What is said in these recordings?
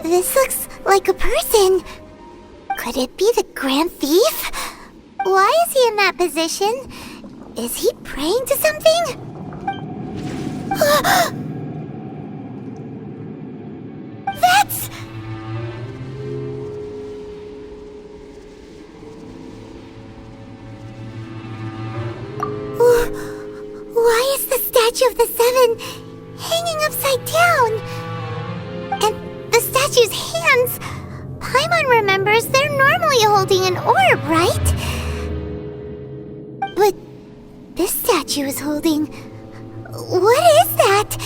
This looks like a person. Could it be the Grand Thief? Why is he in that position? Is he praying to something? That's... Why is the statue of the Seven hanging upside down? And the statue's hands... Paimon remembers they're normally holding an orb, right? But this statue is holding... What is that?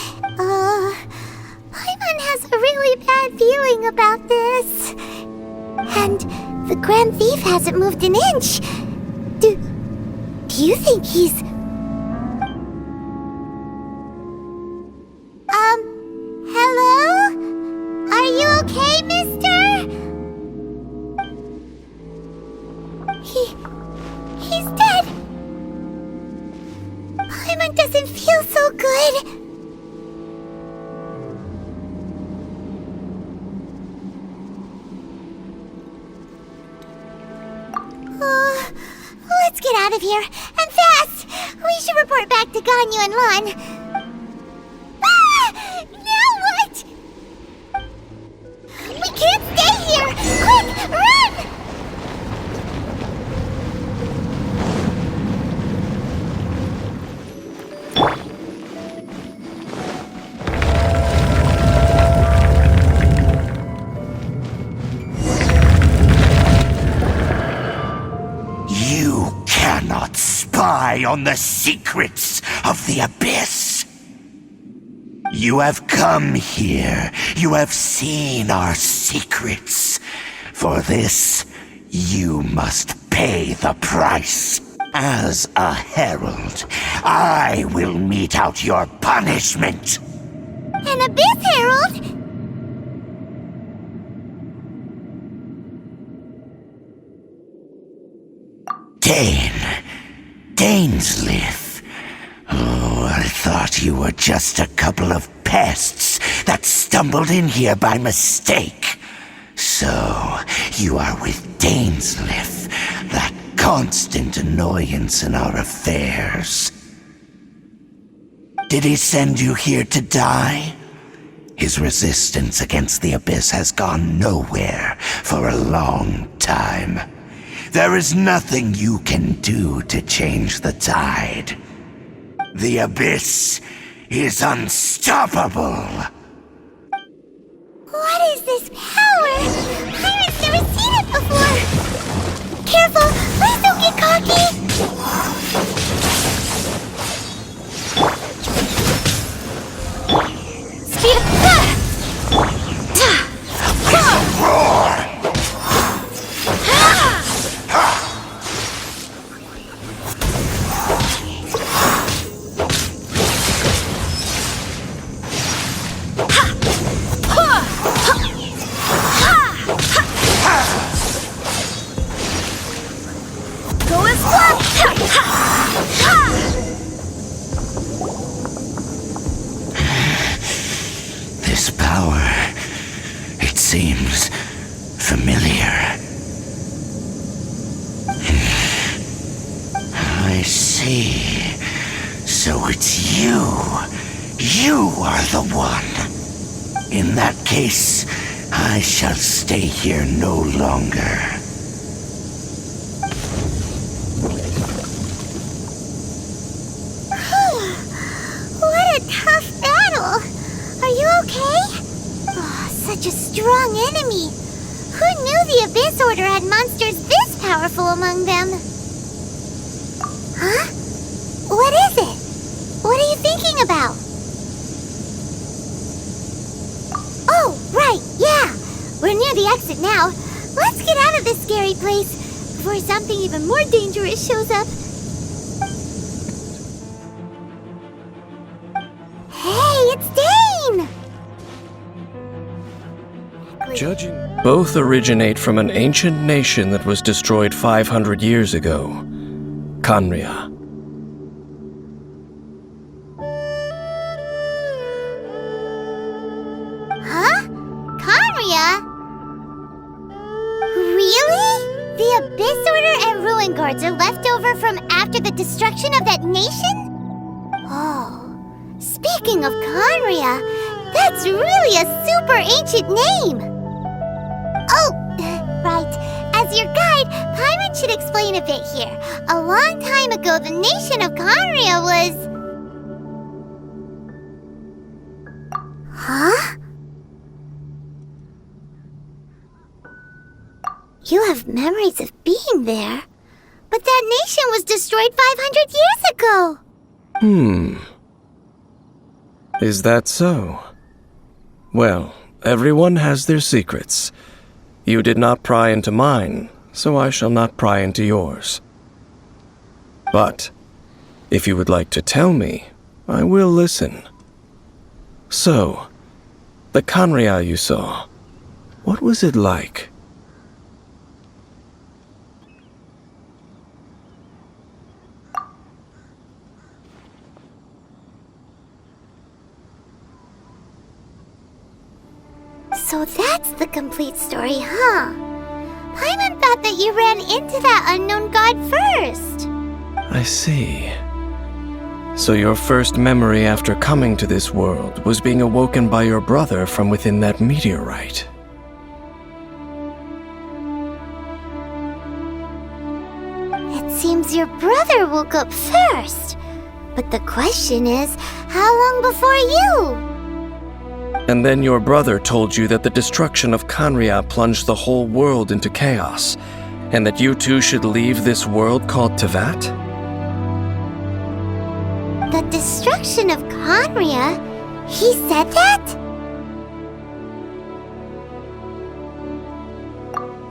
Paimon has a really bad feeling about this. And the Grand Thief hasn't moved an inch. Do you think he's... Hello? Are you okay, mister? He's dead. Paimon doesn't feel so good. Let's get out of here, and fast! We should report back to Ganyu and Lon. Now what? We can't stay here! Quick, run! You cannot spy on the secrets of the Abyss. You have come here. You have seen our secrets. For this, you must pay the price. As a herald, I will mete out your punishment. An Abyss Herald? Dainsleif. Oh, I thought you were just a couple of pests that stumbled in here by mistake. So, you are with Dainsleif, that constant annoyance in our affairs. Did he send you here to die? His resistance against the Abyss has gone nowhere for a long time. There is nothing you can do to change the tide. The Abyss is unstoppable. What is this power? Pirate's never seen it before. Careful, please don't get cocky. Speed up. Roar! This power, it seems familiar. I see. So it's you. You are the one. In that case, I shall stay here no longer. What a tough battle. Are you okay? Oh, such a strong enemy. Who knew the Abyss Order had monsters this powerful among them? Huh? exit now. Let's get out of this scary place before something even more dangerous shows up. Hey, it's Dane! Judging. Both originate from an ancient nation that was destroyed 500 years ago, Khaenri'ah. Huh? Khaenri'ah? Really? The Abyss Order and Ruin Guards are left over from after the destruction of that nation? Oh, speaking of Khaenri'ah, that's really a super ancient name! Oh, right. As your guide, Paimon should explain a bit here. A long time ago, the nation of Khaenri'ah was... Huh? You have memories of being there. But that nation was destroyed 500 years ago! Is that so? Well, everyone has their secrets. You did not pry into mine, so I shall not pry into yours. But, if you would like to tell me, I will listen. So, the Khaenri'ah you saw, what was it like? So that's the complete story, huh? Paimon thought that you ran into that unknown god first. I see. So your first memory after coming to this world was being awoken by your brother from within that meteorite. It seems your brother woke up first. But the question is, how long before you? And then your brother told you that the destruction of Khaenri'ah plunged the whole world into chaos, and that you two should leave this world called Teyvat? The destruction of Khaenri'ah? He said that?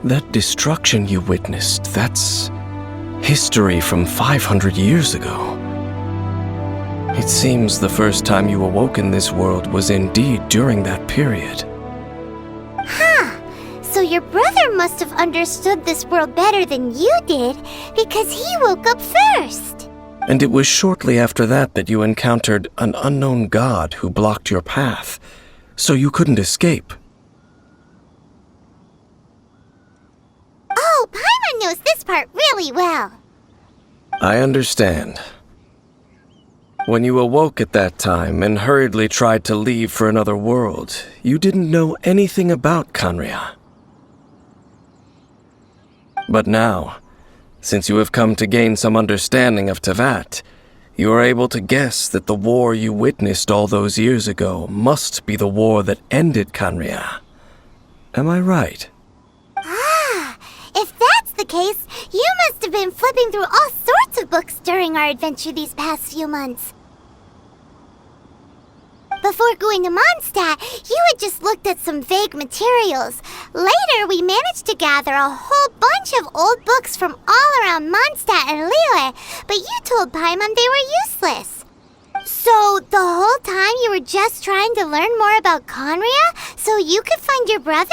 That destruction you witnessed, that's history from 500 years ago. It seems the first time you awoke in this world was indeed during that period. Huh. So your brother must have understood this world better than you did, because he woke up first. And it was shortly after that that you encountered an unknown god who blocked your path, so you couldn't escape. Oh, Paimon knows this part really well. I understand. When you awoke at that time and hurriedly tried to leave for another world, you didn't know anything about Khaenri'ah. But now, since you have come to gain some understanding of Teyvat, you are able to guess that the war you witnessed all those years ago must be the war that ended Khaenri'ah. Am I right? Ah, if that's the case, you must have been flipping through all sorts of books during our adventure these past few months. Before going to Mondstadt, you had just looked at some vague materials. Later, we managed to gather a whole bunch of old books from all around Mondstadt and Liyue, but you told Paimon they were useless. So, the whole time you were just trying to learn more about Khaenri'ah so you could find your brother?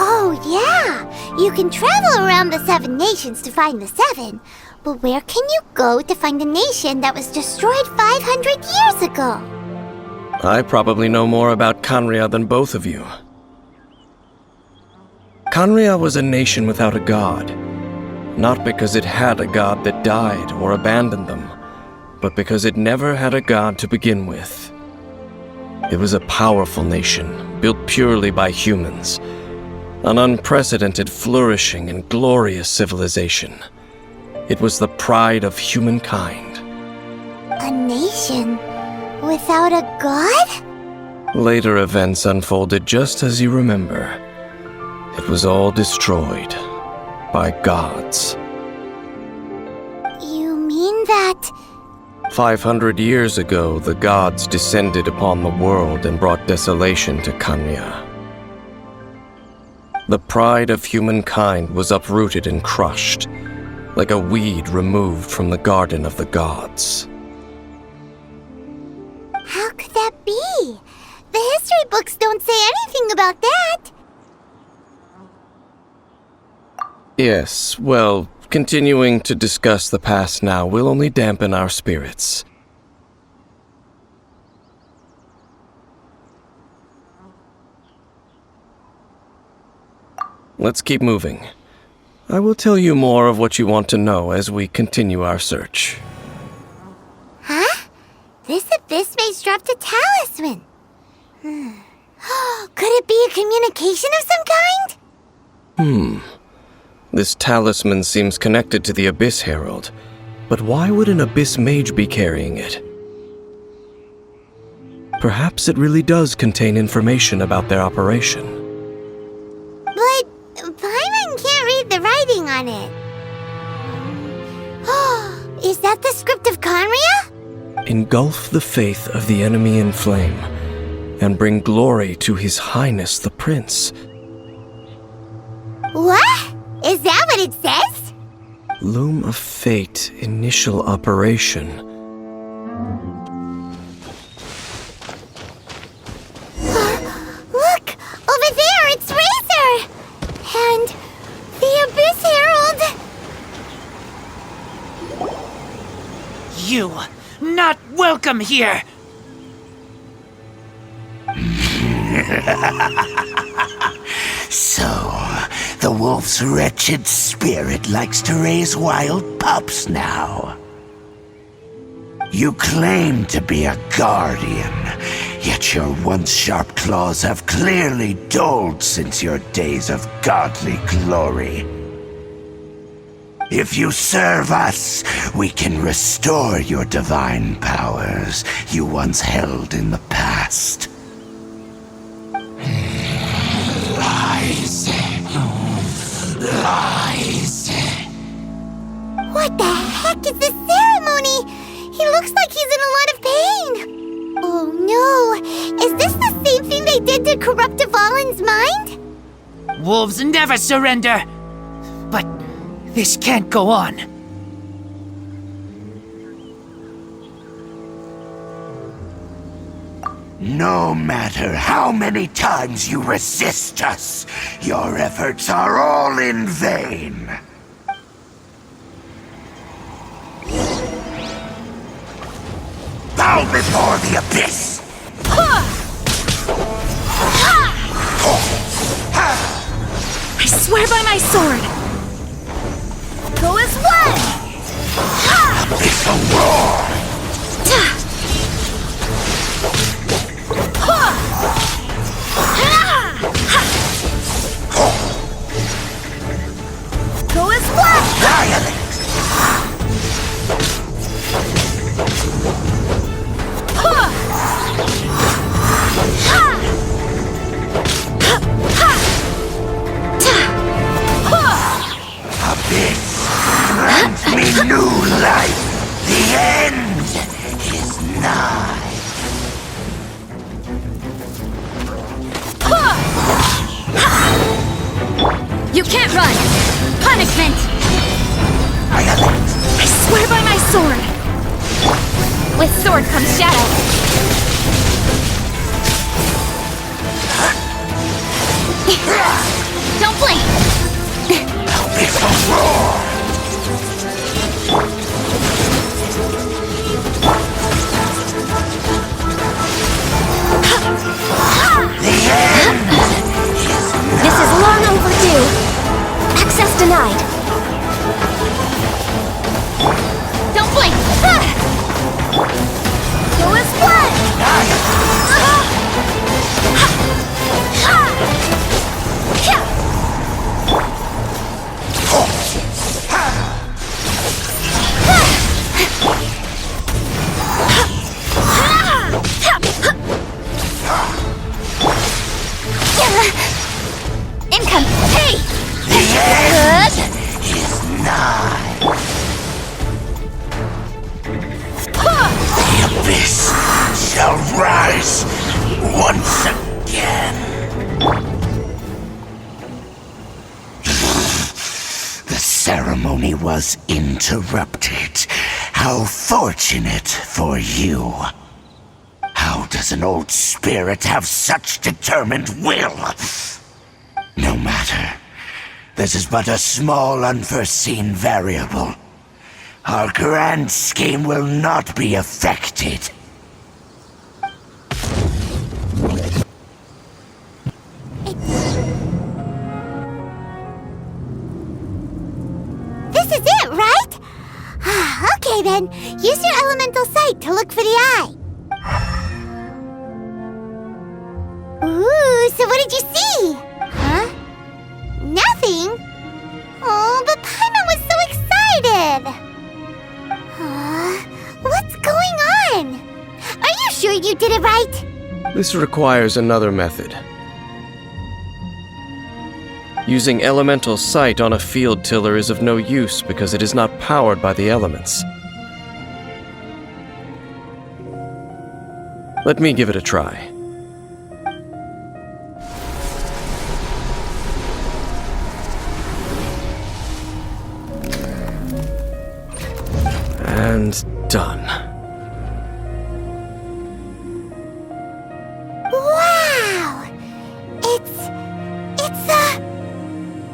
Oh, yeah! You can travel around the 7 nations to find the 7. But where can you go to find a nation that was destroyed 500 years ago? I probably know more about Khaenri'ah than both of you. Khaenri'ah was a nation without a god. Not because it had a god that died or abandoned them, but because it never had a god to begin with. It was a powerful nation, built purely by humans. An unprecedented, flourishing, and glorious civilization. It was the pride of humankind. A nation without a god? Later events unfolded just as you remember. It was all destroyed by gods. You mean 500 years ago, the gods descended upon the world and brought desolation to Kanya. The pride of humankind was uprooted and crushed, like a weed removed from the garden of the gods. How could that be? The history books don't say anything about that. Yes, well, continuing to discuss the past now will only dampen our spirits. Let's keep moving. I will tell you more of what you want to know as we continue our search. Huh? This abyss maze dropped a talisman. Could it be a communication of some kind? This talisman seems connected to the Abyss Herald, but why would an Abyss Mage be carrying it? Perhaps it really does contain information about their operation. But Paimon can't read the writing on it. Is that the script of Conria? Engulf the faith of the enemy in flame, and bring glory to His Highness the Prince. What? Is that what it says? Loom of Fate, initial operation. Look! Over there, it's Razor! And the Abyss Herald! You, not welcome here! So, the wolf's wretched spirit likes to raise wild pups now. You claim to be a guardian, yet your once sharp claws have clearly dulled since your days of godly glory. If you serve us, we can restore your divine powers you once held in the past. Lies. Lies. What the heck is this ceremony? He looks like he's in a lot of pain. Oh no, is this the same thing they did to corrupt a fallen's mind? Wolves never surrender! But this can't go on. No matter how many times you resist us, your efforts are all in vain. Bow before the abyss! I swear by my sword! Go as one! Abyssal roar! Go as one! Violent! Abyss, grant me new life! The end is nigh! You can't run! Punishment! Violent! I swear by my sword! With sword comes shadow. Don't blink! Abyssal roar! The end is nigh! This is long overdue. Access denied. Don't blink! Go as one! rise once again. The ceremony was interrupted. How fortunate for you. How does an old spirit have such determined will? No matter. This is but a small unforeseen variable. Our grand scheme will not be affected. This is it, right? Okay then, use your elemental sight to look for the eye. Ooh, so what did you see? Huh? Nothing? Oh, but Paimon was so excited! What's going on? Are you sure you did it right? This requires another method. Using elemental sight on a field tiller is of no use because it is not powered by the elements. Let me give it a try. And done. Wow! It's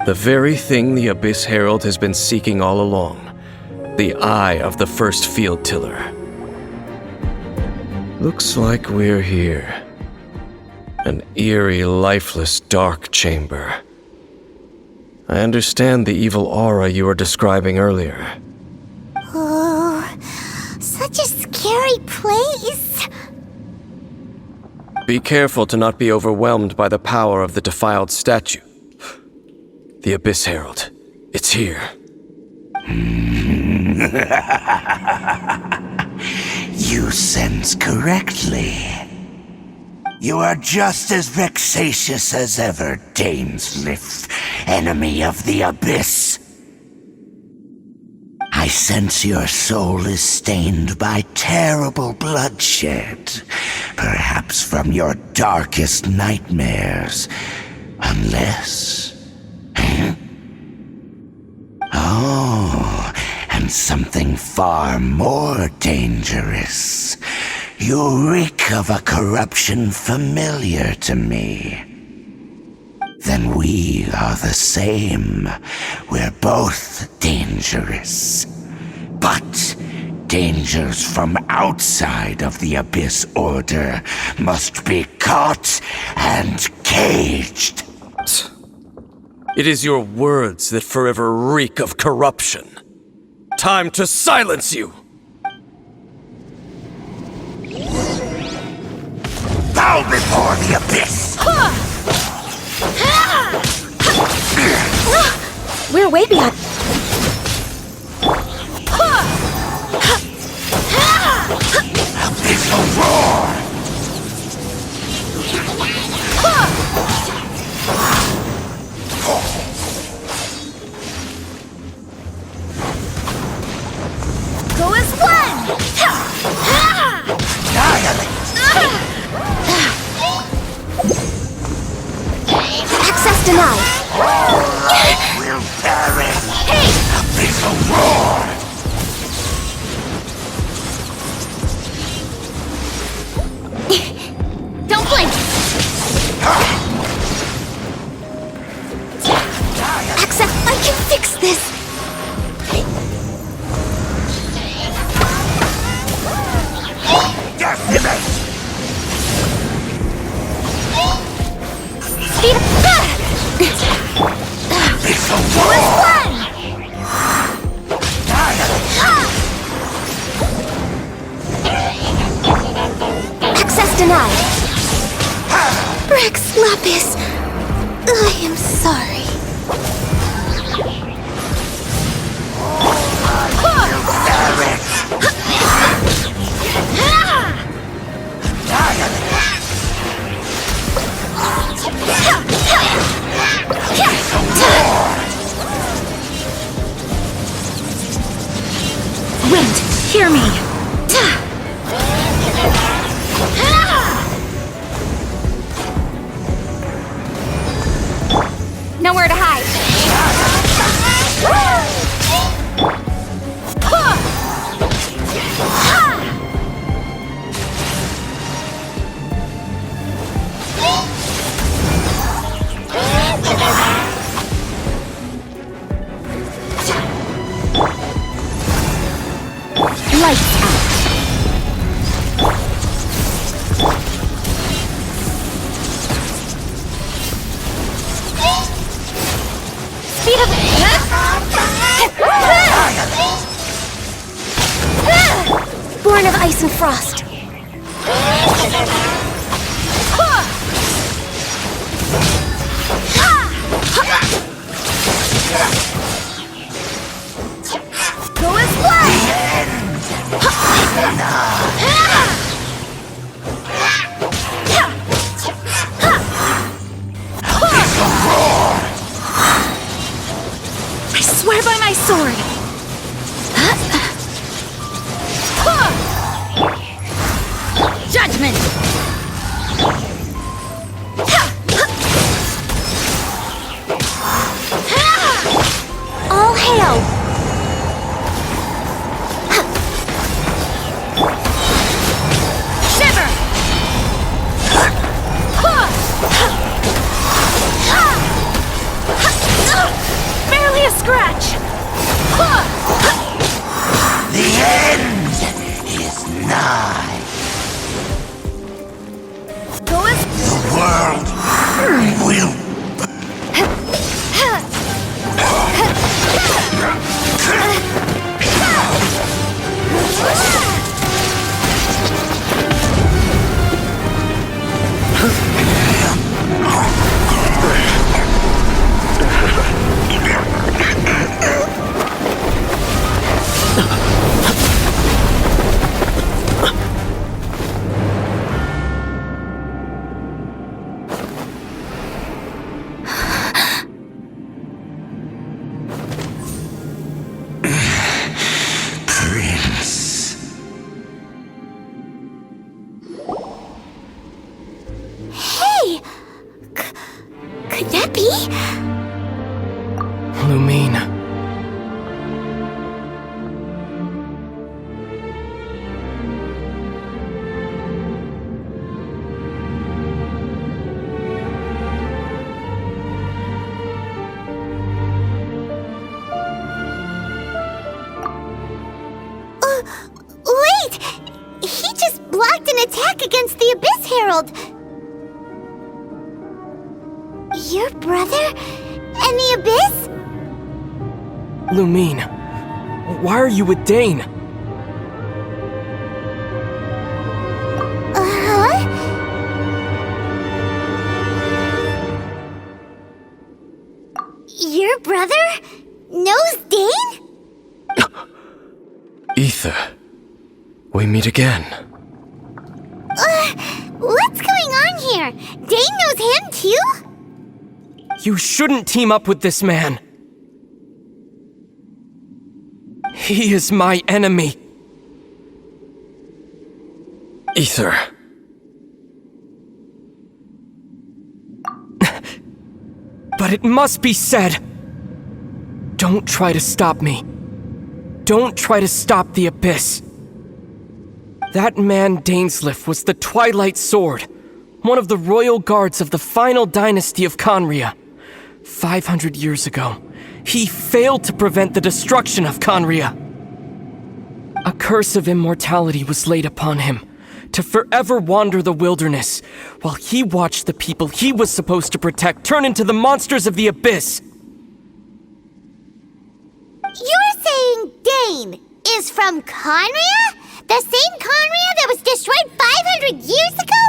The very thing the Abyss Herald has been seeking all along. The eye of the first field tiller. Looks like we're here. An eerie, lifeless, dark chamber. I understand the evil aura you were describing earlier. Oh, such a scary place. Be careful to not be overwhelmed by the power of the defiled statue. The Abyss Herald. It's here. You sense correctly. You are just as vexatious as ever, Dainsmith, enemy of the Abyss. I sense your soul is stained by terrible bloodshed, perhaps from your darkest nightmares, unless... Oh, and something far more dangerous. You reek of a corruption familiar to me. Then we are the same. We're both dangerous. But dangers from outside of the Abyss Order must be caught and caged. It is your words that forever reek of corruption. Time to silence you! Bow before the Abyss! We're way beyond. Abyssal roar! Go as one! Annihilate! Access denied. Will perish! Abyssal roar! Don't blink! Access, I can fix this! Decimate! Speed up! Abyssal Go as roar! one! Access denied. Rex Lapis, I am sorry. Wind, hear me! frost. Go as I swear by my sword. Judgment. All hail. Shiver. Barely a scratch. The end is nigh. Go as The world will Prince. Hey! Could that be? Lumine. Wait! He just blocked an attack against the Abyss Herald! Your brother? And the Abyss? Lumine, why are you with Dane? Uh-huh? Your brother knows Dane? Ether. We meet again. What's going on here? Dane knows him too? You shouldn't team up with this man. He is my enemy. Ether. But it must be said. Don't try to stop me. Don't try to stop the Abyss. That man Dainsleif was the Twilight Sword, one of the royal guards of the final dynasty of Conria. 500 years ago, he failed to prevent the destruction of Conria. A curse of immortality was laid upon him, to forever wander the wilderness, while he watched the people he was supposed to protect turn into the monsters of the Abyss. You're saying Dane is from Conria? The same Conria that was destroyed 500 years ago?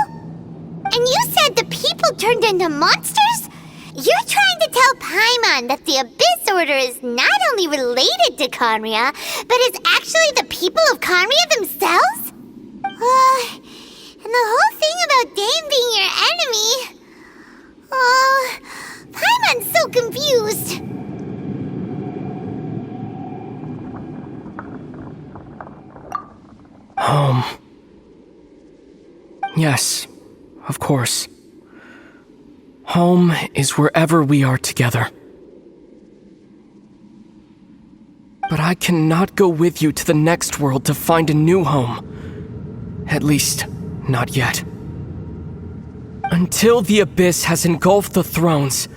And you said the people turned into monsters? You're trying to tell Paimon that the Abyss Order is not only related to Conria, but is actually the people of Conria themselves? And the whole thing about Dane being your enemy... Paimon's so confused. Home. Yes, of course. Home is wherever we are together. But I cannot go with you to the next world to find a new home. At least, not yet. Until the Abyss has engulfed the thrones,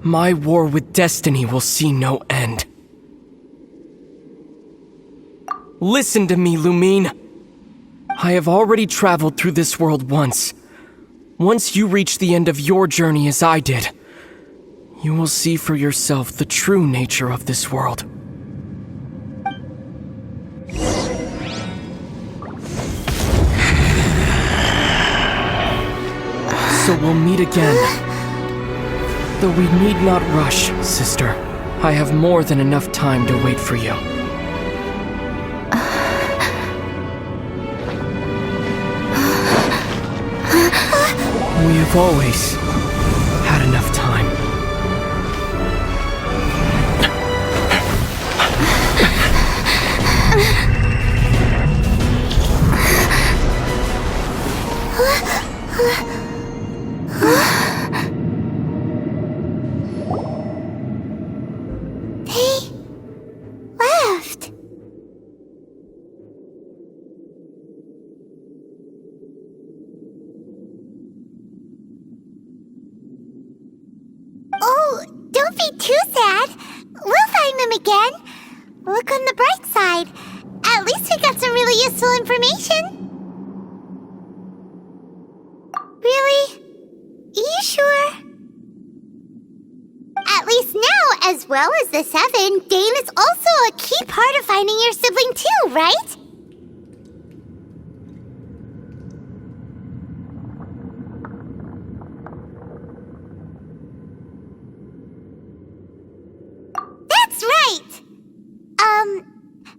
my war with destiny will see no end. Listen to me, Lumine. I have already traveled through this world once. Once you reach the end of your journey as I did, you will see for yourself the true nature of this world. So we'll meet again. Though we need not rush, sister. I have more than enough time to wait for you. We have always had enough time. They left. Oh, don't be too sad. We'll find them again. Look on the bright side. At least we got some really useful information. Really? You sure? At least now, as well as the Seven, Dane is also a key part of finding your sibling too, right? That's right!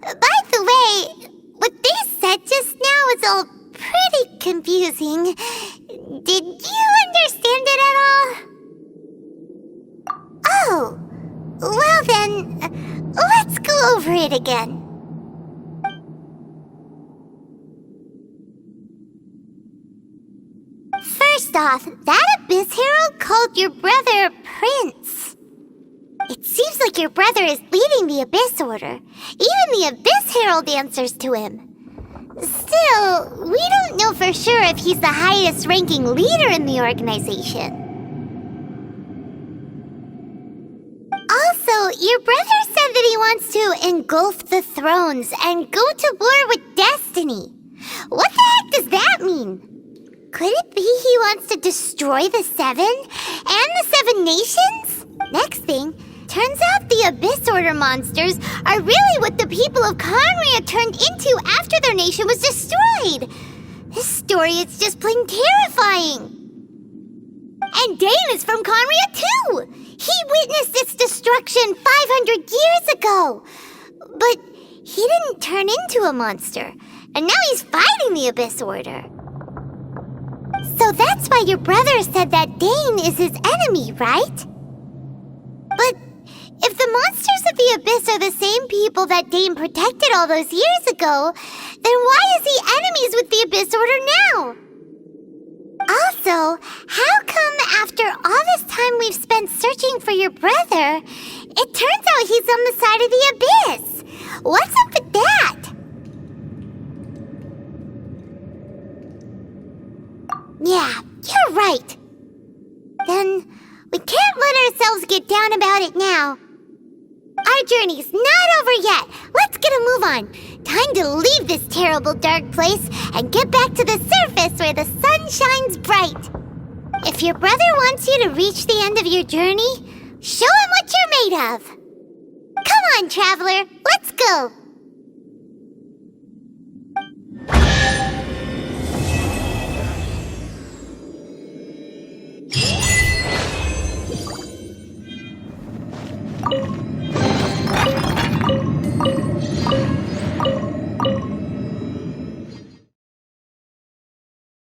By the way, what they said just now is all pretty confusing. Did you understand it at all? Oh, well then, let's go over it again. First off, that Abyss Herald called your brother Prince. It seems like your brother is leading the Abyss Order. Even the Abyss Herald answers to him. Still, we don't know for sure if he's the highest ranking leader in the organization. Also, your brother said that he wants to engulf the thrones and go to war with destiny. What the heck does that mean? Could it be he wants to destroy the Seven and the Seven Nations? Next thing, turns out the Abyss Order monsters are really what the people of Conria turned into after their nation was destroyed. This story is just plain terrifying. And Dane is from Conria too. He witnessed its destruction 500 years ago. But he didn't turn into a monster. And now he's fighting the Abyss Order. So that's why your brother said that Dane is his enemy, right? But if the monsters of the Abyss are the same people that Dane protected all those years ago, then why is he enemies with the Abyss Order now? Also, how come after all this time we've spent searching for your brother, it turns out he's on the side of the Abyss? What's up with that? Yeah, you're right. Then we can't let ourselves get down about it now. Our journey's not over yet. Let's get a move on. Time to leave this terrible dark place and get back to the surface where the sun shines bright. If your brother wants you to reach the end of your journey, show him what you're made of. Come on, traveler, let's go.